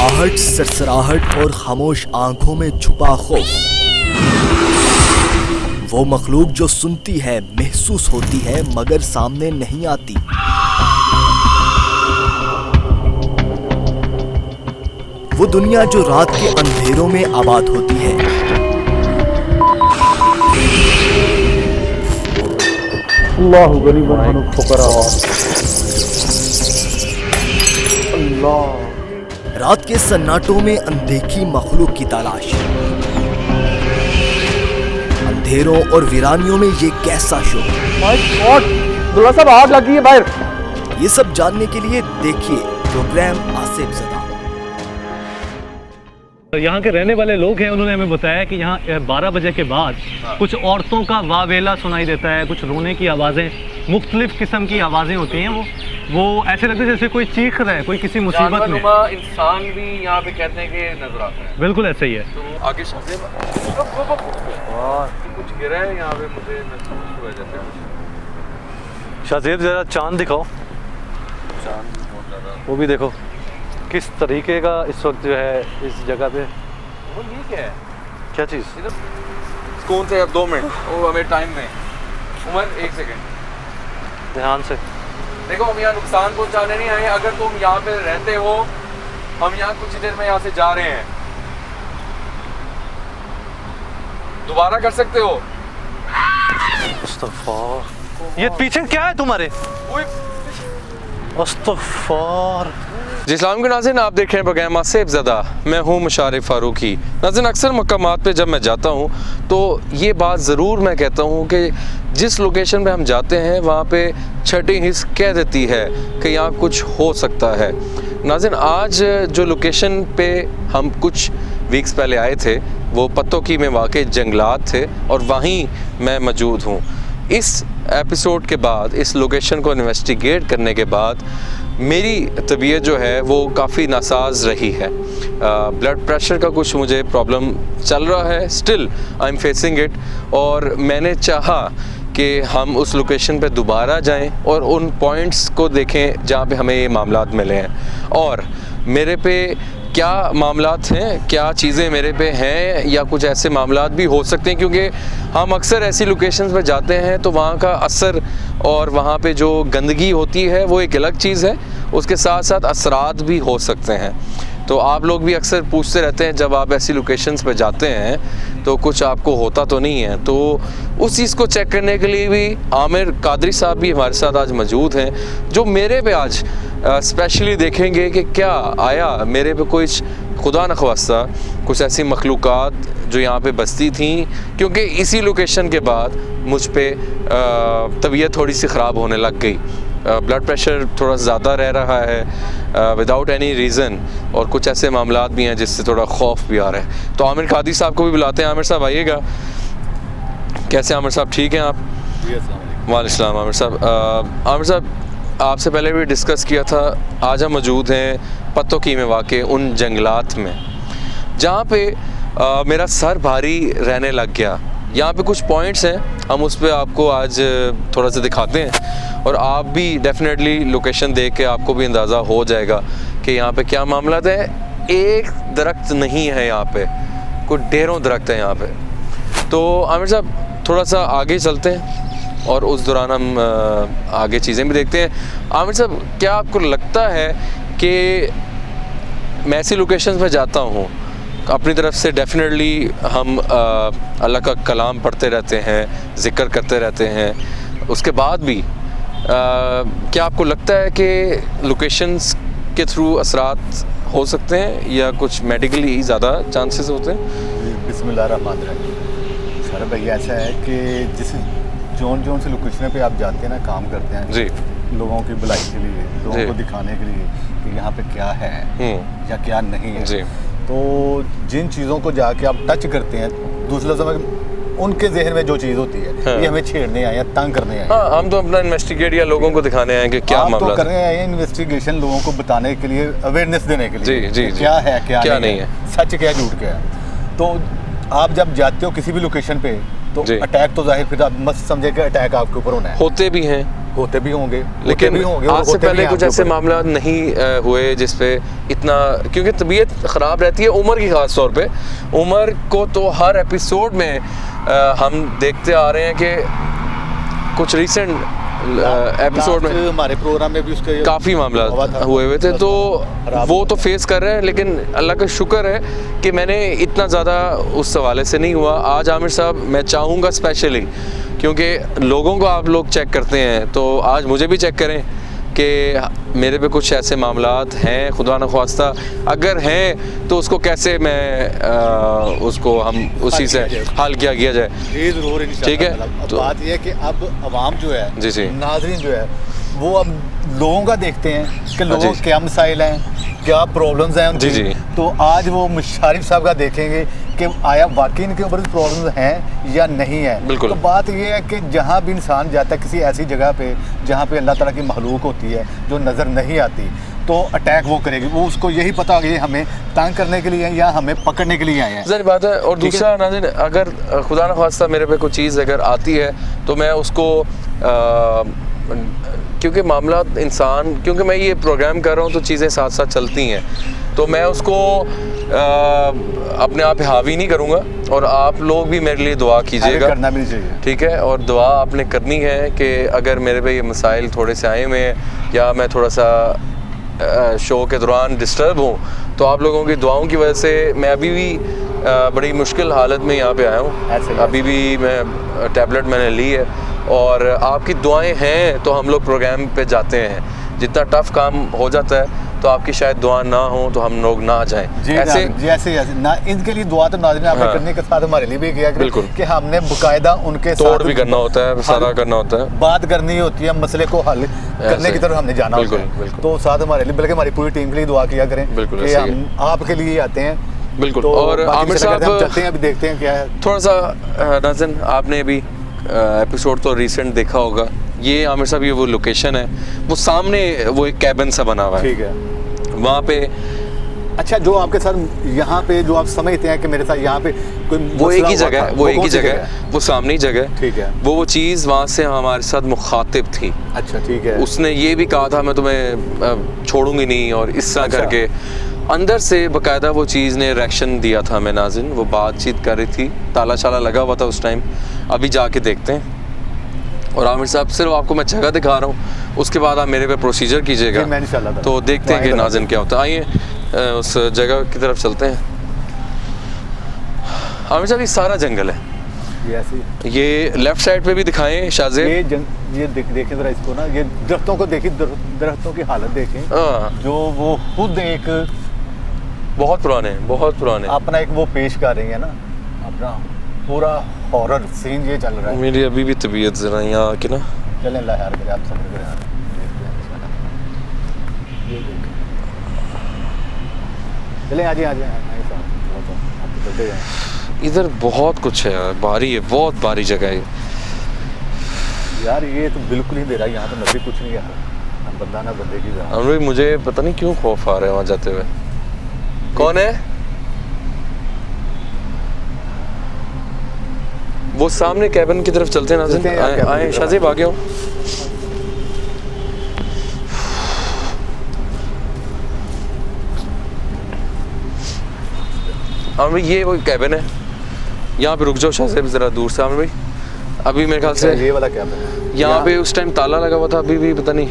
आहट, सरसराहट और खामोश आंखों में छुपा खौफ। वो मखलूक जो सुनती है, महसूस होती है, मगर सामने नहीं आती। वो दुनिया जो रात के अंधेरों में आबाद होती है। अल्लाहु गरीबन फुकरा। अल्लाह। रात के सन्नाटों में अनदेखी मखलूक की तलाश। अंधेरों और वीरानियों में ये कैसा शो। माय गॉड, दुल्ला साहब आग लगी है बाहर। ये सब जानने के लिए देखिए प्रोग्राम आसिफ ज़दा। यहाँ के रहने वाले लोग हैं, उन्होंने हमें बताया कि यहाँ 12 बजे के बाद कुछ औरतों का वावेला सुनाई देता है, कुछ रोने की आवाज़ें, मुख्तलिफ किस्म की आवाज़ें होती हैं। वो ऐसे लगता है जैसे कोई चीख रहा है, कोई किसी मुसीबत में। इंसान भी यहाँ पे कहते हैं कि नजर आता है। बिल्कुल ऐसा ही है। तो आगे कुछ गिरा है यहाँ पे, मुझे महसूस हुआ जैसे। शाहजेब जरा चांद दिखाओ। चांद बहुत ज़्यादा, वो भी देखो किस तरीके का इस वक्त जो है इस जगह पे। वो ये क्या है? क्या चीज़? सुकून से अब 2 मिनट वो हमें टाइम में। उमर 1 सेकंड ध्यान से देखो, हम यहाँ नुकसान पहुँचाने नहीं आए। अगर तुम यहाँ पे रहते हो, हम यहाँ कुछ ही देर में यहाँ से जा रहे हैं। दोबारा कर सकते हो। अस्तगफार। ये पीछे क्या है तुम्हारे? अस्तगफार। जी अस्सलाम के नाज़रीन, आप देख रहे हैं प्रोग्राम आसिफ ज़दा। मैं हूँ मुशारिफ फारूकी। नाज़रीन, अक्सर मकामात पे जब मैं जाता हूँ तो ये बात ज़रूर मैं कहता हूँ कि जिस लोकेशन पे हम जाते हैं वहाँ पे छठी हिस्स कह देती है कि यहाँ कुछ हो सकता है। नाज़रीन, आज जो लोकेशन पे हम कुछ वीक्स पहले आए थे वो पत्तोकी में वाक़ई जंगलात थे और वहीं मैं मौजूद हूँ। इस एपिसोड के बाद, इस लोकेशन को इन्वेस्टिगेट करने के बाद मेरी तबीयत जो है वो काफ़ी नासाज रही है। ब्लड प्रेशर का कुछ मुझे प्रॉब्लम चल रहा है, still I am facing it. और मैंने चाहा कि हम उस लोकेशन पे दोबारा जाएं और उन पॉइंट्स को देखें जहाँ पे हमें ये मामलात मिले हैं और मेरे पे क्या मामलात हैं, क्या चीज़ें मेरे पे हैं या कुछ ऐसे मामलात भी हो सकते हैं, क्योंकि हम अक्सर ऐसी लोकेशंस पे जाते हैं तो वहाँ का असर और वहाँ पे जो गंदगी होती है वो एक अलग चीज़ है, उसके साथ साथ असरात भी हो सकते हैं। तो आप लोग भी अक्सर पूछते रहते हैं जब आप ऐसी लोकेशंस पे जाते हैं तो कुछ आपको होता तो नहीं है। तो उस चीज़ को चेक करने के लिए भी आमिर कादरी साहब भी हमारे साथ आज मौजूद हैं, जो मेरे पे आज स्पेशली देखेंगे कि क्या आया मेरे पे कोई खुदा न ख्वास्ता कुछ ऐसी मखलूक़ात जो यहाँ पे बसती थी, क्योंकि इसी लोकेशन के बाद मुझ पे तबीयत थोड़ी सी ख़राब होने लग गई। ब्लड प्रेशर थोड़ा ज़्यादा रह रहा है विदाउट एनी रीज़न और कुछ ऐसे मामलात भी हैं जिससे थोड़ा खौफ भी आ रहा है। तो आमिर कादरी साहब को भी बुलाते हैं। आमिर साहब आइएगा। कैसे आमिर साहब, ठीक हैं आप? वालेकुम आमिर साहब। आमिर साहब, आपसे पहले भी डिस्कस किया था, आज हम मौजूद हैं पत्तोकी में वाक़े उन जंगलात में जहाँ पे मेरा सर भारी रहने लग गया। यहाँ पे कुछ पॉइंट्स हैं, हम उस पर आपको आज थोड़ा सा दिखाते हैं और आप भी डेफिनेटली लोकेशन देख के आपको भी अंदाज़ा हो जाएगा कि यहाँ पे क्या मामला है। एक दरख्त नहीं है यहाँ पे, कुछ ढेरों दरख्त हैं यहाँ पे। तो आमिर साहब थोड़ा सा आगे चलते हैं और उस दौरान हम आगे चीज़ें भी देखते हैं। आमिर साहब, क्या आपको लगता है कि मैं ऐसी लोकेशन पर जाता हूँ, अपनी तरफ से डेफिनेटली हम अल्लाह का कलाम पढ़ते रहते हैं, ज़िक्र करते रहते हैं, उसके बाद भी क्या आपको लगता है कि लोकेशंस के थ्रू असरात हो सकते हैं या कुछ मेडिकली ज़्यादा चांसेस होते हैं? बिस्मिल्लाहिर्रहमानिर्रहीम। सर भाई ऐसा है कि जिस जोन से लोकेशन पे आप जाते हैं ना, काम करते हैं जी, लोगों की भलाई के लिए, लोगों को दिखाने के लिए कि यहाँ पे क्या है या क्या नहीं है जी। तो जिन चीज़ों को जाके आप टच करते हैं, दूसरे समय उनके जहन में जो चीज़ होती है ये हमें छेड़ने आए हैं, तंग करने आए हैं। हाँ, हम तो अपना इन्वेस्टिगेट या लोगों को दिखाने आए हैं कि क्या मामला तो करने आए हैं इन्वेस्टिगेशन, लोगों को बताने के लिए, अवेयरनेस देने के लिए जी, जी, क्या है क्या नहीं है, सच क्या झूठ क्या है। तो आप जब जाते हो किसी भी लोकेशन पे तो जी। अटैक तो जाहिर, फिर आप मत समझे कि अटैक आपके ऊपर होना है। होते भी हैं, होते भी होंगे, लेकिन और आज से होते भी पहले हैं कुछ आपके ऐसे ऊपर। मामला नहीं हुए जिस पे इतना, क्योंकि तबीयत ख़राब रहती है उम्र की, ख़ास तौर पे उम्र को तो हर एपिसोड में हम देखते आ रहे हैं कि कुछ रिसेंट एपिसोड में हमारे प्रोग्राम में भी उसके काफ़ी मामला हुए थे, तो वो तो फेस कर रहे हैं। लेकिन अल्लाह का शुक्र है कि मैंने इतना ज़्यादा उस हवाले से नहीं हुआ। आज आमिर साहब मैं चाहूँगा स्पेशली, क्योंकि लोगों को आप लोग चेक करते हैं, तो आज मुझे भी चेक करें कि मेरे पे कुछ ऐसे मामलात हैं, खुदा न ख्वास्ता अगर हैं तो उसको कैसे मैं उसको हम उसी से हल किया जाए। ये ज़रूर इंशाल्लाह। ठीक है, अब तो बात यह है कि अब अवाम जो है, जी जी, नाज़रीन जो है, वो अब लोगों का देखते हैं कि लोगों जी। क्या मसाइल हैं, क्या प्रॉब्लम्स हैं उनकी। जी, जी। तो आज वो मुशारिफ साहब का देखेंगे कि आया वाकई इनके ऊपर प्रॉब्लम्स हैं या नहीं है। बिल्कुल। तो बात ये है कि जहाँ भी इंसान जाता है किसी ऐसी जगह पे जहाँ पे अल्लाह ताला की मखलूक होती है जो नज़र नहीं आती, तो अटैक वो करेगी। वो उसको यही पता होगा ये हमें तंग करने के लिए या हमें पकड़ने के लिए आए हैं। ज़ाहिर बात है। और दूसरा नाज़रीन, अगर खुदा न ख्वास्ता मेरे पे कोई चीज़ अगर आती है तो मैं उसको क्योंकि मामला इंसान, क्योंकि मैं ये प्रोग्राम कर रहा हूँ तो चीज़ें साथ साथ चलती हैं, तो मैं उसको अपने आप पे हावी नहीं करूँगा। और आप लोग भी मेरे लिए दुआ कीजिएगा, करना भी नहीं चाहिए। ठीक है। और दुआ आपने करनी है कि अगर मेरे पे ये मसाइल थोड़े से आए हुए हैं या मैं थोड़ा सा शो के दौरान डिस्टर्ब हूँ, तो आप लोगों की दुआओं की वजह से मैं अभी भी बड़ी मुश्किल हालत में यहाँ पे आया हूँ। अभी भी मैं टैबलेट मैंने ली है, और आपकी दुआएं हैं तो हम लोग प्रोग्राम पे जाते हैं। जितना टफ काम हो जाता है तो आपकी शायद दुआ ना हो तो हम लोग ना जाएं। ऐसे ना इनके लिए दुआ तो नाज़रीन आपने हाँ। करने के साथ हमारे लिए भी किया बिल्कुल। कि हमने बाकायदा उनके तोड़ साथ भी करना होता है, सारा करना होता है, बात करनी होती है, मसले को हल करने की तरफ हमने जाना होता है। बिल्कुल। तो साथ हमारे लिए, बल्कि हमारी पूरी टीम के लिए दुआ किया करें बिल्कुल, कि ऐसे ही हम आपके लिए आते हैं। बिल्कुल। तो और बाकी आमिर चले करते हैं, हम साहब चलते हैं, अभी देखते हैं क्या है। थोड़ा सा नाज़रीन, आपने अभी एपिसोड तो रिसेंट देखा होगा। ये आमिर साहब, ये वो लोकेशन है, वो सामने वो एक कैबिन सा बना हुआ है, ठीक है। वहाँ पे अच्छा, जो आपके साथ यहाँ पे जो आप समझते हैं कि मेरे साथ यहाँ पे कोई वो एक मसला ही हुआ जगह था, है, वो एक कौन ही सी जगह है, वो सामने ही जगह है, ठीक है। वो चीज़ वहाँ से हमारे साथ मुखातिब थी। अच्छा, ठीक है। उसने ये भी कहा था मैं तुम्हें छोड़ूंगी नहीं, और इस तरह अच्छा। करके अंदर से बाकायदा वो चीज़ ने रिएक्शन दिया था। मैं नाज़रीन, वो बातचीत कर रही थी, ताला शाला लगा हुआ था उस टाइम। अभी जाके देखते हैं। और आमिर साहब, सिर्फ आपको मैं जगह दिखा रहा हूँ, उसके बाद आप मेरे पे प्रोसीजर कीजिएगा, जी, मैं इंशाल्लाह तो देखते हैं कि नाज़रीन क्या होता है। आइए उस जगह की तरफ चलते हैं। आमिर साहब, ये सारा जंगल है, ये ऐसे ही। ये लेफ्ट साइड पे भी दिखाएं शाहजेब। ये देखें ज़रा इसको ना, ये दरख्तों को देखिए, दरख्तों की हालत देखें, हाँ, जो वो खुद एक बहुत पुराने अपना एक वो पेश कर रही है ना, अपना पूरा हॉरर सीन ये चल रहा है। मेरी अभी भी तबीयत ज़रा यहाँ आके ना, चलें अल्लाह यार करे, आप सब्र करें, देखते हैं इंशाल्लाह। ये देखें, चलें आ जाए आप चलते जाएं। इधर बहुत कुछ है यार, भारी है, बहुत भारी जगह है। यार ये तो बिल्कुल ही दे रहा है, यहाँ तो नजदीक कुछ नहीं है, ना बंदा ना बंदे की जान। अमर, मुझे पता नहीं क्यों खौफ आ रहा है वहाँ जाते हुए। कौन है वो? सामने कैबिन की तरफ चलते हैं चलते हैं यार, नाज़रीन, कैबिन आए की तरफ। शाहजेब आ गया हूँ। आमिर भाई, ये वो कैबिन है, यहाँ पे रुक जाओ शाहजेब ज़रा दूर से। आमिर भाई, अभी मेरे ख्याल से ये वाला क्या है? यहाँ पे उस टाइम ताला लगा हुआ था, अभी भी पता नहीं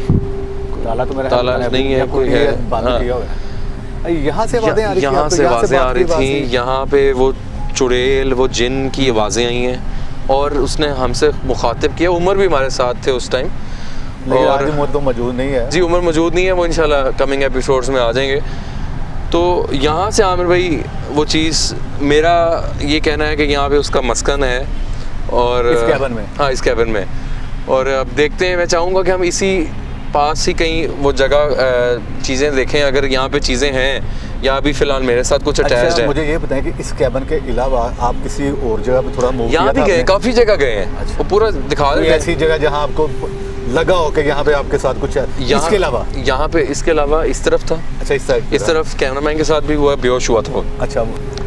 ताला तो मेरा ताला नहीं है, कोई है। बंद हाँ। किया हुआ है। यहाँ से आवाज़ें आ रही थी, यहाँ आपको से आवाज़ें आ रही बात की थी, यहाँ पे वो चुड़ैल, वो जिन की आवाज़ें आई हैं, और उसने हमसे मुखातिब किया। उमर भी हमारे साथ थे उस टाइम, लेकिन और आज उमर तो मौजूद नहीं है। जी उमर मौजूद नहीं है, वो इंशाल्लाह कमिंग एपिसोड्स में आ जाएंगे। तो यहाँ से आमिर भाई, वो चीज़ मेरा ये कहना है कि यहाँ पे उसका मस्कन है, और इस कैबिन में? हाँ, इस कैबिन में। और अब देखते हैं, मैं चाहूँगा कि हम इसी पास ही कहीं वो जगह चीज़ें देखें, अगर यहाँ पे चीज़ें हैं, या अभी फ़िलहाल मेरे साथ कुछ अटैच्ड अच्छा, है। मुझे ये बताएं कि इस कैबिन के अलावा आप किसी और जगह पे थोड़ा मूव यहाँ भी गए, काफ़ी जगह गए हैं। अच्छा। वो पूरा दिखा कोई देते हैं। ऐसी जगह जहाँ आपको लगा हो कि यहाँ पे आपके साथ कुछ है इसके अलावा? यहाँ पे इसके अलावा इस तरफ था, अच्छा, इस साइड इस तरफ कैमरामैन के साथ भी हुआ, बेहोश हुआ था वो। अच्छा,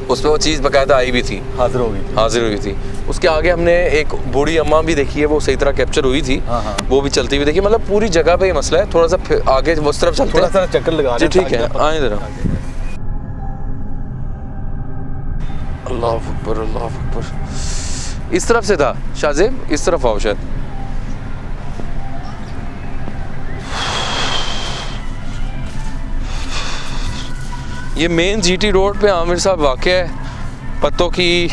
उस पर वो चीज़ बाकायदा आई भी थी, हाजिर हो गई थी। हाजिर हुई थी। उसके आगे हमने एक बूढ़ी अम्मा भी देखी है, वो सही तरह कैप्चर हुई थी, हाँ। वो भी चलती हुई देखी। मतलब पूरी जगह पे ये मसला है। थोड़ा सा फिर आगे उस तरफ चलते थोड़ा हैं। सा चक्कर लगा जी लें ठीक है, ताकि- आए ज़रा। अल्लाह अकबर, अल्लाह अकबर। इस तरफ से था शाहजेब, इस तरफ आओ शायद। ये मेन जीटी रोड पे आमिर साहब वाक़ है। पत्तों की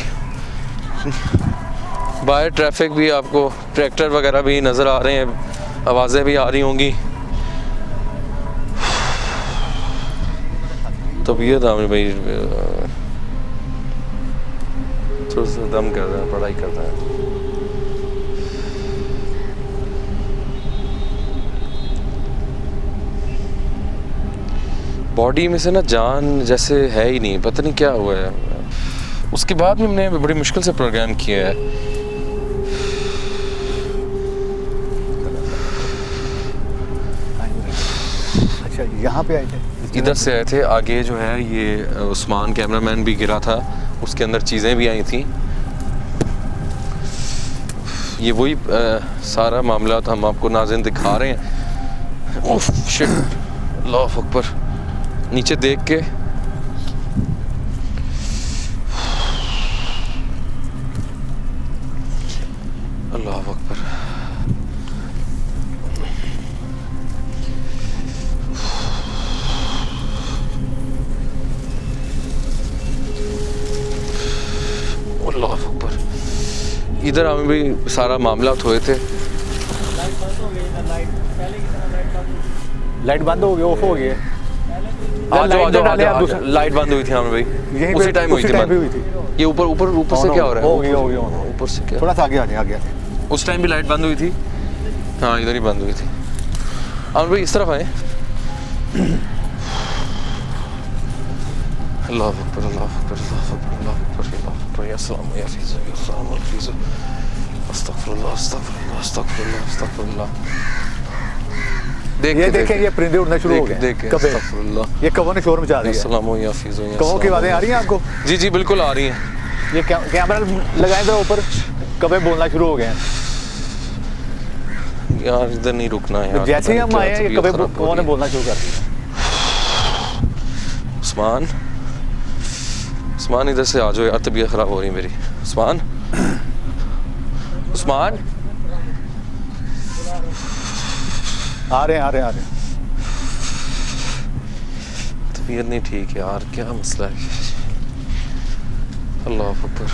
बाहर ट्रैफिक भी, आपको ट्रैक्टर वगैरह भी नज़र आ रहे हैं, आवाज़ें भी आ रही होंगी। तबीयत आमिर भाई थोड़ा सा दम कर रहा है, पढ़ाई कर रहा है। बॉडी में से ना जान जैसे है ही नहीं, पता नहीं क्या हुआ है। उसके बाद भी हमने बड़ी मुश्किल से प्रोग्राम किया है। अच्छा, यहाँ पे आए थे? इधर से आए थे। आगे जो है ये उस्मान कैमरामैन भी गिरा था, उसके अंदर चीज़ें भी आई थी। ये वही सारा मामला हम आपको नाज़रीन दिखा रहे हैं। उफ शिट, अल्लाह अकबर। नीचे देख के अल्लाह अकबर। अल्लाह अकबर। इधर हमें भी सारा मामला हुए थे। लाइट बंद हो गई, ऑफ हो गई है। आज लाइट डाले आप दूसरा- लाइट बंद हुई थी हमें भाई, यहीं उसी पे- टाइम हुई उसी थी टाइम पे बंद। हुई थी। ये ऊपर ऊपर ऊपर से क्या हो रहा है? हो गई, हो गई। ऊपर से क्या? थोड़ा सा आगे आगे। उस टाइम भी लाइट बंद हुई थी। हाँ इधर ही बंद हुई थी। और भाई इस तरफ आए। अल्लाह अकबर, अल्लाह अकबर, अल्लाह अकबर, अल्लाह अकबर, अल्लाह अकबर। या सलाम या फीज़, या सलाम या फीज़। अस्तगफिरुल्लाह, अस्तगफिरुल्लाह, अस्तगफिरुल्लाह, अस्तगफिरुल्लाह। देख ये के, देखें, ये परिंदे उड़ना शुरू हो गए। देख के, कबे अस्तगफिरुल्लाह। ये कबों ने शोर मचा दिया है। अस्सलामु या फीज़, या कबों की आवाज़ें आ रही हैं आपको? जी जी बिल्कुल आ रही हैं। ये कैमरा लगाएं तो ऊपर, कबे बोलना शुरू हो गए हैं। यार इधर नहीं रुकना है यार। जैसे ही हम आए हैं, ये कबे खराब हो कबों ने रही है। बोलना शुरू कर दिया। उस्मान, उस्मान इधर से आ जाओ यार, तबीयत ख़राब हो रही है मेरी। उस्मान, उस्मान आ रहे हैं। तबीयत नहीं ठीक यार, क्या मसला है? अल्लाह अकबर।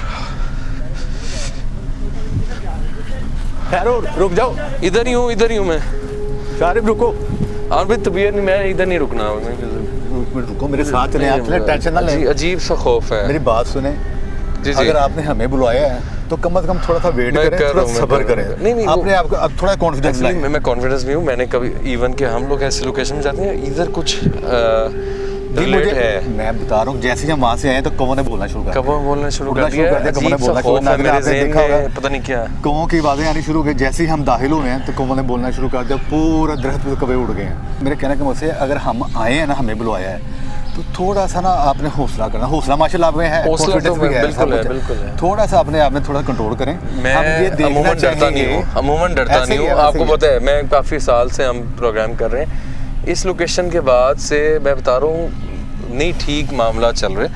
ठहरो, रुक जाओ। इधर ही हूँ मैं। शारिफ रुको, और भी तबीयत नहीं, मैं इधर नहीं रुकना। एक मिनट रुको, मेरे साथ चले। आप चले, टेंशन ना लें। अजीब सा खौफ है। मेरी बात सुने। जी जी। अगर आपने हमें बुलवाया है तो कम से कम थोड़ा सा वेट मैं करें, कर थोड़ा रहा हूँ, सब्र मैं कर रहा हूँ। करें। नहीं, आपने आपको अब थोड़ा कॉन्फिडेंस एक्चुअली लाएं। मैं कॉन्फिडेंस में हूँ। मैंने कभी इवन के हम लोग ऐसी लोकेशन में जाते हैं, इधर कुछ जी, रिलेट है। मैं बता रहा हूँ, जैसे ही हम वहाँ से आए तो कौवों ने बोलना शुरू कर दिया। कब बोलना शुरू बोलना कर दिया? कौवों ने अजीब सा बोलना शुरू खौफ है मेरे आपने ज़हन देखा होगा। में, पता नहीं क्या। कौवों की आवाज़ें आनी शुरू हो गई। जैसे ही हम दाखिल हुए हैं तो कौवों ने बोलना शुरू कर दिया। पूरा दरख्त पे कबे उड़ गए हैं। मेरे कहने का मतलब है, अगर हम आए हैं ना, हमें बुलवाया है, तो थोड़ा सा ना आपने हौसला करना। हौसला माशाल्लाह आप में है, हौसला तो confidence भी है, बिल्कुल सब है, कुछ बिल्कुल है। थोड़ा सा अपने आप में थोड़ा कंट्रोल करें। मैं अमूमन डरता नहीं हूँ, अमूमन डरता नहीं हूँ। आपको पता है मैं काफ़ी साल से हम प्रोग्राम कर रहे हैं। इस लोकेशन के बाद से मैं बता रहा हूँ नहीं ठीक मामला चल रहे,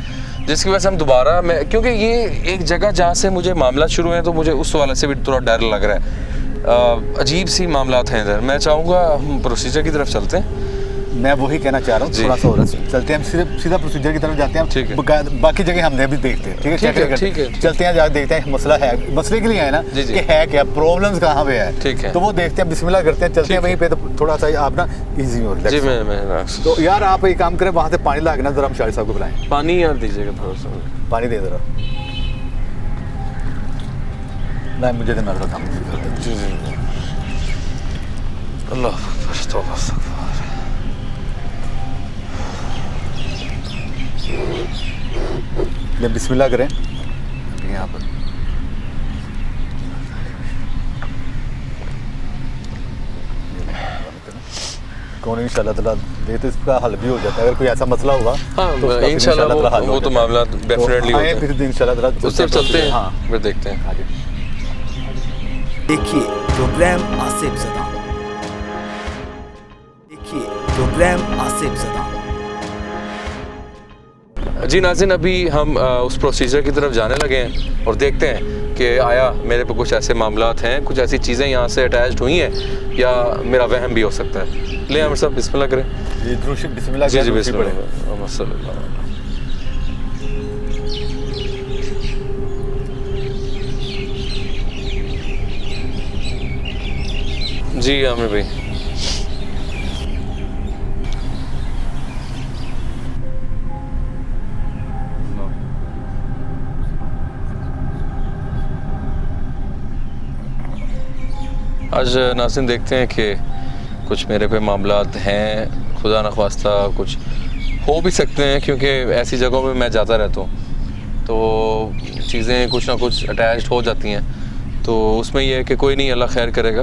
जिसकी वजह से हम दोबारा मैं, क्योंकि ये एक जगह जहाँ से मुझे मामला शुरू है तो मुझे उस वाले से भी थोड़ा डर लग रहा है। अजीब सी मामला हैं इधर। मैं चाहूँगा हम प्रोसीजर की तरफ चलते हैं। मैं वही कहना चाह रहा हूँ, जी। थोड़ा सा और चलते हैं, हम सीधा प्रोसीजर की तरफ जाते हैं। ठीक है। बाकी जगह हमने भी देखते हैं। ठीक है, ठीक है, ठीक है। चलते हैं, जाकर देखते हैं मसला है, मसले के लिए आए ना जी, जी। कि है क्या, प्रॉब्लम्स कहाँ पे है। ठीक है। तो वो देखते हैं, बिस्मिल्लाह करते हैं, चलते हैं वहीं पे। तो थोड़ा सा आप ना ईजी हो जी रिलैक्स। मैं तो यार आप एक काम करें, वहाँ से पानी ला के ना जरा हम शाहिद साहब को बुलाएं। पानी यार दीजिएगा थोड़ा सा। पानी दे जरा। नहीं, मुझे देना था काम। जी जी। अल्लाह अकबर, तौबा अस्तगफुर। ले बिस्मिल्लाह करें यहाँ पर। कौन इंशाअल्लाह ताला ये तो इसका हल भी हो जाता है अगर कोई ऐसा मसला हुआ। हाँ तो उसका फिर इंशाल्लाह हल हो वो तो जाता है। मामला डेफिनेटली तो होता आए है। फिर इंशाल्लाह उस तरफ चलते हैं, हाँ फिर देखते हैं। आगे। देखिए प्रोग्राम आसिफ ज़दा। देखिए प्रोग्राम आसिफ ज़दा। जी नाज़रीन, अभी हम उस प्रोसीजर की तरफ जाने लगे हैं और देखते हैं कि आया मेरे पे कुछ ऐसे मामलात हैं, कुछ ऐसी चीज़ें यहाँ से अटैच्ड हुई हैं या मेरा वहम भी हो सकता है। ले आमिर साहब बिस्मिल्लाह करें। ये दुरूद बिस्मिल्लाह जी जी दुरूद पढ़े। बिस्मिल्लाह। जी आमिर भाई। आज नाज़रीन देखते हैं कि कुछ मेरे पे मामलात हैं, खुदा न ख्वास्ता कुछ हो भी सकते हैं, क्योंकि ऐसी जगहों में मैं जाता रहता हूँ तो चीज़ें कुछ ना कुछ अटैच्ड हो जाती हैं। तो उसमें यह है कि कोई नहीं, अल्लाह खैर करेगा।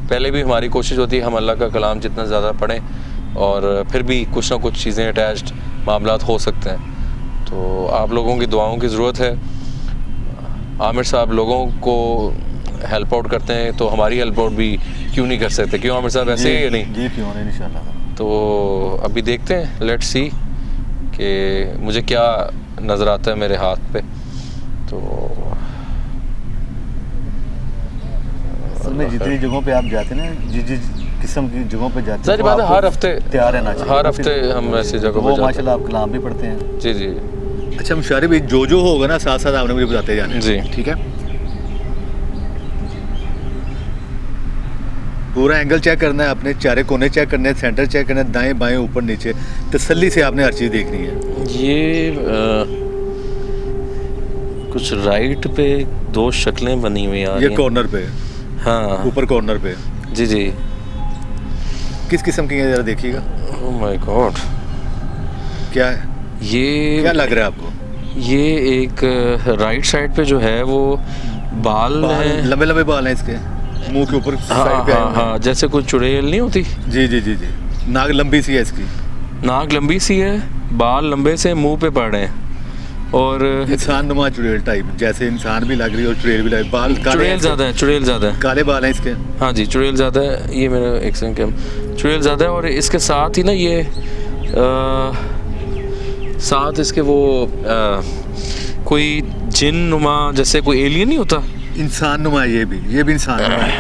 पहले भी हमारी कोशिश होती है हम अल्लाह का कलाम जितना ज़्यादा पढ़ें, और फिर भी कुछ ना कुछ चीज़ें अटैच्ड मामलात हो सकते हैं। तो आप लोगों की दुआओं की ज़रूरत है। आमिर साहब लोगों को हेल्प आउट करते हैं, तो हमारी हेल्प आउट भी क्यों नहीं कर सकते? क्यों आमिर साहब, ऐसे ही या नहीं? जी क्यों नहीं, इंशाल्लाह। तो अभी देखते हैं, लेट्स सी कि मुझे क्या नज़र आता है मेरे हाथ पे। तो असल में जितनी जगहों पे आप जाते हैं ना, जिस किस्म की जगहों पे जाते हैं, सारी तो बात है, आपको हर हफ्ते तैयार रहना चाहिए। हर हफ्ते हम ऐसी जगहों वो पे जाते माशाल्लाह आप कलाम भी पढ़ते हैं। हैं। जी जी अच्छा मुशारी भाई, जो होगा ना साथ साथ आपने मुझे बताते जाने। जी। ठीक है, पूरा एंगल चेक करना है, अपने चारे कोने चेक करने हैं, सेंटर चेक करना है, दाएं बाएं ऊपर नीचे, तसल्ली से आपने हर चीज़ देखनी है। ये कुछ राइट पे दो शक्लें बनी हुई आ रही ये हैं। कॉर्नर पे, हाँ ऊपर कॉर्नर पे जी जी। किस किस्म की है, जरा देखिएगा। ओह माय गॉड, क्या है, ये क्या लग रहा है आपको? ये एक राइट साइड पे जो है वो बाल हैं। लंबे लंबे बाल हैं इसके, मुंह के ऊपर हाँ साइड पे आए हाँ हुए हैं। हाँ, जैसे कोई चुड़ैल नहीं होती, जी जी जी जी, नाक लंबी सी है इसकी, नाक लंबी सी है, बाल लंबे से मुंह पे पड़ रहे हैं, और इंसान नुमा चुड़ैल टाइप, जैसे इंसान भी लग रही है और चुड़ैल भी लग रही है। बाल काले चुड़ैल हैं, ज़्यादा है, चुड़ैल ज़्यादा है। काले बाल हैं इसके। हाँ जी, चुड़ैल ज़्यादा है। ये मेरा एक सेकंड कैम, चुड़ैल ज़्यादा है, और इसके साथ ही ना ये साथ इसके वो कोई जिन नुमा, जैसे कोई एलियन नहीं होता, इंसान नुमा है, ये भी इंसान नुमा है।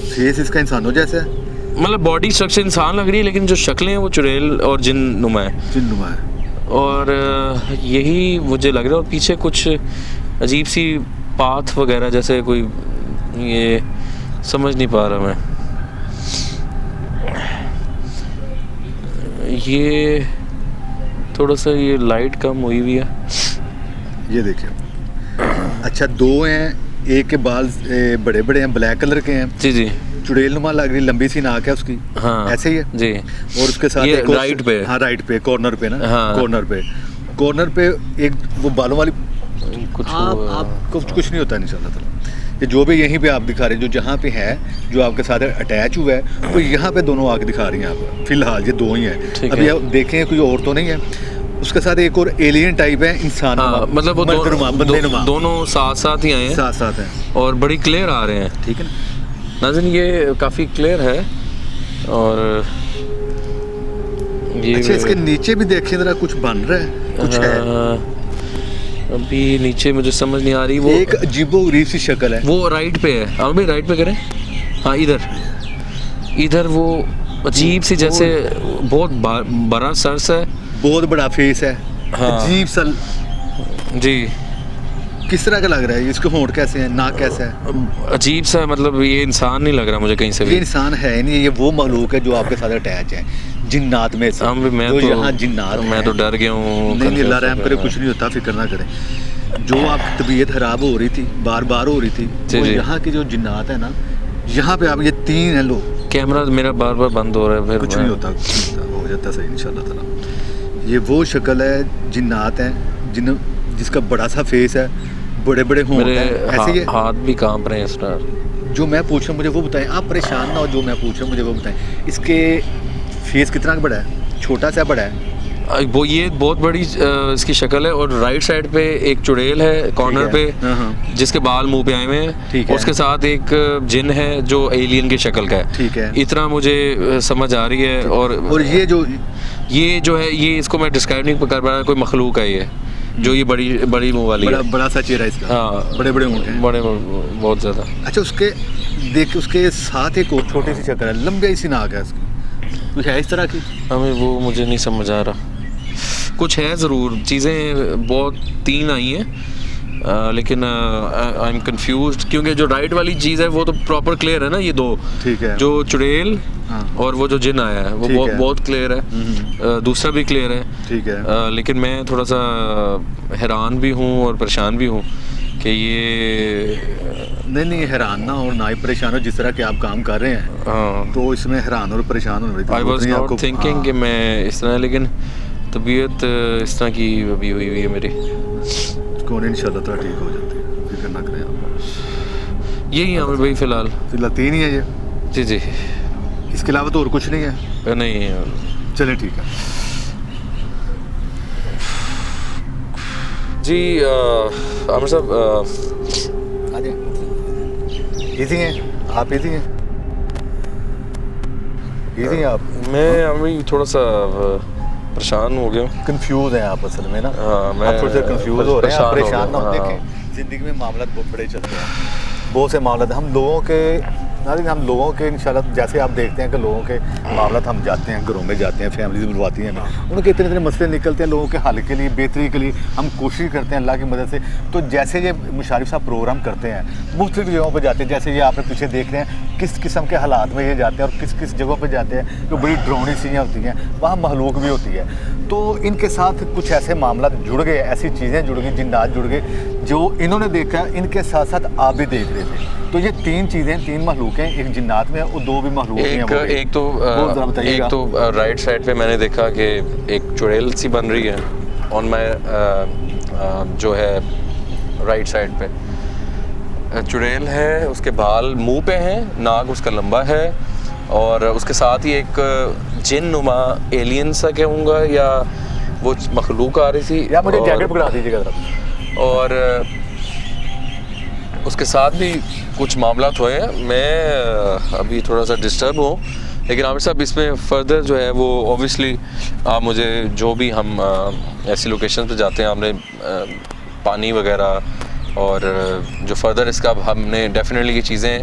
फेस इसका इंसानों जैसा है, मतलब बॉडी स्ट्रक्चर इंसान लग रही है, लेकिन जो शक्लें हैं वो चुड़ैल और जिन नुमा है। जिन नुमा है। और यही मुझे लग रहा है, और पीछे कुछ अजीब सी पाथ वगैरह, जैसे कोई, ये समझ नहीं पा रहा मैं। ये थोड़ा सा ये लाइट कम हुई हुई है। ये देखिए, अच्छा दो हैं, एक के बाल बड़े बड़े हैं, ब्लैक कलर के हैं, जी जी चुड़ैल नुमा लग रही, लंबी सी नाक है उसकी। हाँ ऐसे ही है जी। और उसके साथ ये एक और- राइट पे। हाँ राइट पे, कॉर्नर पे ना, हाँ। कॉर्नर पे एक वो बालों वाली, कुछ आपको कुछ नहीं होता इंशाल्लाह ताला। ये जो भी यहीं पे आप दिखा रहे हैं, जो जहाँ पे है, जो आपके साथ अटैच हुआ है, तो यहाँ पे दोनों आग दिखा रही हैं आप फिलहाल, ये दो ही हैं। ठीक अभी है। आप देखें कोई और तो नहीं है, उसके साथ एक और एलियन टाइप है, इंसान हाँ, मतलब वो दोनों साथ साथ ही आए हैं, साथ साथ हैं। और बड़ी क्लियर आ रहे हैं। ठीक है ना, नाज़रीन ये काफ़ी क्लियर है। और ये अच्छा इसके नीचे भी देखिए जरा, कुछ बन रहा है, कुछ है, अभी नीचे मुझे समझ नहीं आ रही। वो एक अजीबो-गरीब सी शक्ल है। वो राइट पे है, अब भी राइट पे करें। हाँ इधर वो अजीब सी, जैसे बहुत बड़ा सर्स है, बहुत बड़ा फेस है, हाँ। अजीब सा, जी किस तरह का लग रहा है? इसके होंठ कैसे हैं, नाक कैसा है? अजीब सा, मतलब ये इंसान नहीं लग रहा मुझे कहीं से ये भी। इंसान है नहीं, ये वो मखलूक है जो आपके साथ अटैच है, जिन्नात में से। जो यहाँ जिन्नात मैं हैं। तो डर गया हूँ। नहीं नहीं, अल्लाह रहम करे, कुछ नहीं होता, फिक्र ना करें। जो आपकी तबीयत खराब हो रही थी, बार बार हो रही थी, वो जी। यहाँ की जो जिन्नात है ना, यहाँ पे आप, ये 3 हैं लोग। कैमरा मेरा बार बार बंद हो रहा है, फिर कुछ नहीं होता, हो जाता सही इंशाल्लाह ताला। ये वो शक्ल है, जिन्नात हैं, जिसका बड़ा सा फेस है, बड़े बड़े होंठ मेरे हैं, ऐसे ही है। हाथ भी कांप रहे हैं इस तरह। जो मैं पूछ रहा हूँ मुझे वो बताएं, आप परेशान ना हो, जो मैं पूछ रहा हूँ मुझे वो बताएं। इसके फेस कितना बड़ा है, छोटा सा बड़ा है? वो ये बहुत बड़ी इसकी शक्ल है, और राइट साइड पे एक चुड़ैल है कॉर्नर पे, जिसके बाल मुंह पे आए हुए हैं। उसके साथ एक जिन है जो एलियन की शक्ल का है। ठीक है, इतना मुझे समझ आ रही है। और ये जो है ये इसको मैं डिस्क्राइब नहीं कर पा रहा, कोई मखलूक है ये, जो ये बड़ी मुंह वाली है। बड़ा सा चेहरा इसका। हाँ, बड़े बड़े ऊँट हैं। बड़े बहुत ज़्यादा। अच्छा, उसके साथ एक और छोटी सी शक्ल है, लंबी सी नाक है उसकी, कुछ है इस तरह की? हमें वो मुझे नहीं समझ आ रहा, कुछ है ज़रूर, चीज़ें बहुत 3 आई हैं, लेकिन आई एम कंफ्यूज, क्योंकि जो राइट वाली चीज़ है वो तो प्रॉपर क्लियर है ना, ये 2। ठीक है। जो चुड़ैल और वो जो जिन आया है वो बहुत क्लियर है, दूसरा भी क्लियर है। ठीक है। लेकिन मैं थोड़ा सा हैरान भी हूँ और परेशान भी हूँ कि ये नहीं हैरान ना और ना ही परेशान हो, जिस तरह के आप काम कर रहे हैं। हाँ, तो इसमें हैरान और परेशान होने वाली। आई वाज नॉट थिंकिंग कि मैं इस तरह, लेकिन तबीयत इस तरह की अभी हुई है मेरी। कौन इंशाल्लाह तो ठीक हो जाती है, फिक्र ना करें आप। यही है भाई फ़िलहाल 3 ही है ये? जी, इसके अलावा तो और कुछ नहीं है? नहीं है। चलिए ठीक है जी। आमिर साहब इजी हैं आप? इजी हैं आप? मैं अभी थोड़ा सा परेशान हो गया हूँ, कंफ्यूज हैं आप असल में ना। हाँ, मैं थोड़े से कंफ्यूज हो रहे हैं, आप परेशान ना हो। हाँ। देखें, ज़िंदगी में मामला बहुत बड़े चलते हैं, बहुत से मामला हम लोगों के इंशाल्लाह, जैसे आप देखते हैं कि लोगों के मामला हम जाते हैं, घरों में जाते हैं, फैमिलीज बुलवाती हैं, उनके इतने मसले निकलते हैं, लोगों के हल के लिए, बेहतरी के लिए हम कोशिश करते हैं अल्लाह की मदद से। तो जैसे ये मुशारिफ साहब प्रोग्राम करते हैं, मुख्तलिफ जगहों पर जाते हैं, जैसे ये आपने पीछे देख रहे हैं किस किस्म के हालात में ये जाते हैं और किस किस जगहों पर जाते हैं, जो बड़ी डरावनी चीज़ें होती हैं, वहाँ महलूक भी होती है। तो इनके साथ कुछ ऐसे मामला जुड़ गए, ऐसी चीज़ें जुड़ गई, जिन्नात जुड़ गए, जो इन्होंने देखा, इनके साथ साथ आप भी देख रहे थे। तो ये 3 चीज़ें, 3 महलूक हैं, एक जिन्नात में और 2 भी महलूक हैं। एक तो राइट साइड पे मैंने देखा कि एक चुड़ैल सी बन रही है ऑन माय जो है राइट साइड पे चुड़ैल है, उसके बाल मुंह पे हैं, नाक उसका लंबा है, और उसके साथ ही एक जिन नुमा एलियन सा कहूँगा या वो मखलूक आ रही थी। या मुझे जैकेट पकड़ा दीजिएगा जरा। और उसके साथ भी कुछ मामला हुए हैं। मैं अभी थोड़ा सा डिस्टर्ब हूँ, लेकिन आमिर साहब इसमें फर्दर जो है वो ऑब्वियसली आप मुझे जो भी हम ऐसी लोकेशन पे जाते हैं, हमने पानी वगैरह और जो फर्दर इसका हमने डेफिनेटली ये चीज़ें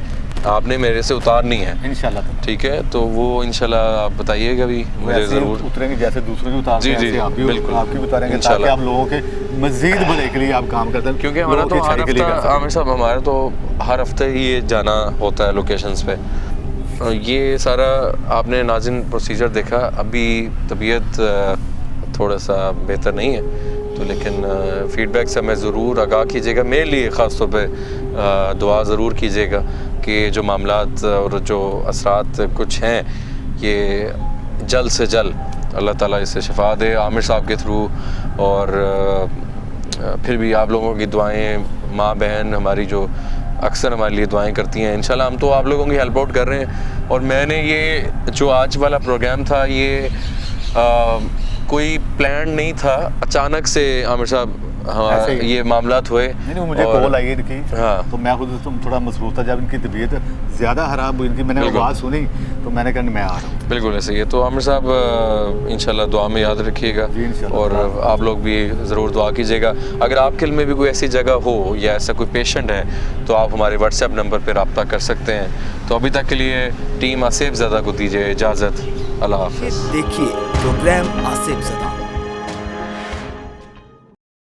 आपने मेरे से उतारनी है इंशाल्लाह। ठीक है, तो वो इंशाल्लाह आप बताइएगा भी, मुझे ज़रूर उतरेंगे जैसे दूसरे भी उतारते हैं। जी, आप भी बिल्कुल आपकी उतारेंगे ताकि आप लोगों के मज़ीद भले के लिए आप काम करते हैं, क्योंकि हमारा तो हर हफ्ता आमिर साहब हमारा तो हर हफ्ते ही ये जाना होता है लोकेशंस पे। ये सारा आपने नाज़िन प्रोसीजर देखा। अभी तबीयत थोड़ा सा बेहतर नहीं है, तो लेकिन फ़ीडबैक से हमें ज़रूर आगाह कीजिएगा, मेरे लिए ख़ास तौर पे दुआ ज़रूर कीजिएगा कि जो मामलात और जो असरात कुछ हैं ये जल्द से जल्द अल्लाह ताला इससे शिफा दे आमिर साहब के थ्रू। और फिर भी आप लोगों की दुआएं, माँ बहन हमारी जो अक्सर हमारे लिए दुआएं करती हैं, इंशाल्लाह हम तो आप लोगों की हेल्प आउट कर रहे हैं। और मैंने ये जो आज वाला प्रोग्राम था ये कोई प्लान नहीं था, अचानक से आमिर साहब हाँ ये मामलात हुए। नहीं, मुझे कॉल आई इनकी। हाँ, तो मैं खुद थोड़ा मसरूफ़ था, जब इनकी तबीयत ज़्यादा ख़राब हुई, इनकी मैंने आवाज़ सुनी तो मैंने कहा मैं आ रहा हूँ। बिल्कुल ऐसे ही है। तो आमिर साहब इंशाल्लाह दुआ में याद रखिएगा, और आप लोग भी ज़रूर दुआ कीजिएगा। अगर आपके में भी कोई ऐसी जगह हो या ऐसा कोई पेशेंट है तो आप हमारे व्हाट्सएप नंबर पर रब्ता कर सकते हैं। तो अभी तक के लिए टीम आसिफ ज़दा को दीजिए इजाज़त। अल्लाह हाफ़िज़। देखिए प्रोग्राम आसिफ ज़दा।